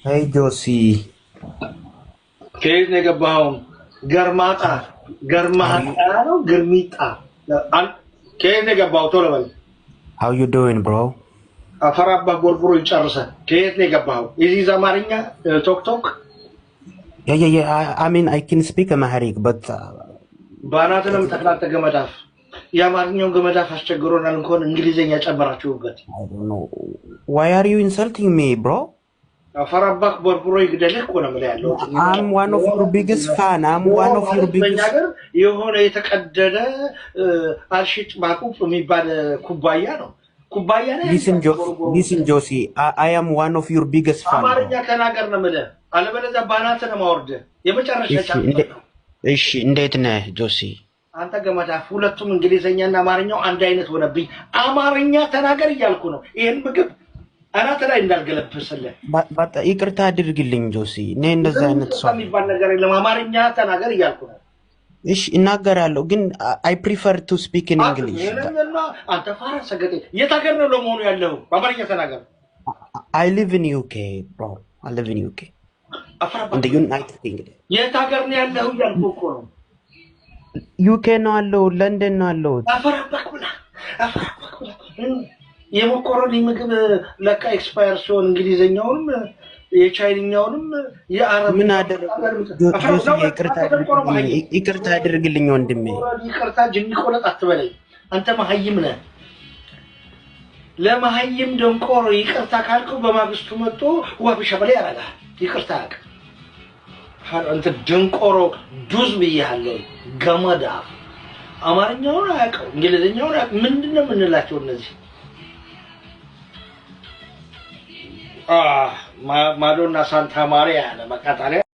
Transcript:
Hey Josie, كيف نقبهم قرماطة how قرماطة you قرميطة كيف نقبهم طول how you doing, bro? أفرابا بربرو يشارسه كيف نقبهم إذا زمارينيا توك توك Yeah. I mean, I can speak Amharic, but باناتنا متخلات قمداف يا مارنيون قمداف أشتغلون على نكون إنجليزية أبراتشوف قد I don't know. Why are you insulting me, bro? أفرابا بربرو يقدلك ولا مليان I'm one of your biggest fan. I'm one of your ማለት በእኛ biggest. ሀገር የሆነ የተቀደደ አልሽጥ ማኩፍ የሚባል ኩባያ ነው ኩባያ ላይ Listen, Josie. I am one of your biggest fan, አማርኛ bro. ተናገር ነው የምልህ አለበለዚያ ባናትህ ነው የማወርድህ የመጨረሻ ጫፍ እሺ እንዴት ነህ ጆሲ? አንተ ገመዳፍ ሁለቱም እንግሊዘኛና አማርኛው አንድ አይነት ሆነብኝ አማርኛ ተናገር እያልኩ ነው ይሄን ምግብ አናተ ላይ እንዳልገለብስልህ ይቅርታ አድርግልኝ ጆሲ። እኔ እንደዛ አይነት ሰው የሚባል ነገር የለም አማርኛ ተናገር እያልኩ ነው እሺ እናገራለሁ ግን I prefer to speak in English. አንተ ፋራ ሰገጤ የት ሀገር ነው ለመሆኑ ያለው በአማርኛ ተናገር I live in UK, bro. I live in UK. In the United Kingdom. የት ሀገር ነው ያለው እያልኩ እኮ ነው UK ነው አለው ለንደን ነው አለው አፈራባኩላ የሞኮሮኒ ምግብ ለካ ኤክስፓየር ሲሆን እንግሊዘኛውንም የቻይንኛውንም የአረብ ምን አደረገ ጆሲ? ይቅርታ አድርግልኝ ወንድሜ። ይቅርታ ጅኒ ቆለጥ አትበለኝ አንተ መሀይም ነህ ለመሀይም ደንቆሮ ይቅርታ ካልከው በማግስቱ መጥቶ ወብሸበለ ያረጋል ይቅርታ አንተ ደንቆሮ ዱዝ ብያለሁ ገመዳ አማርኛውን አያውቀው እንግሊዘኛውን ምንድነው የምንላቸው እነዚህ ማዶና ሳንታ ማሪያ ለማቃጣሪያ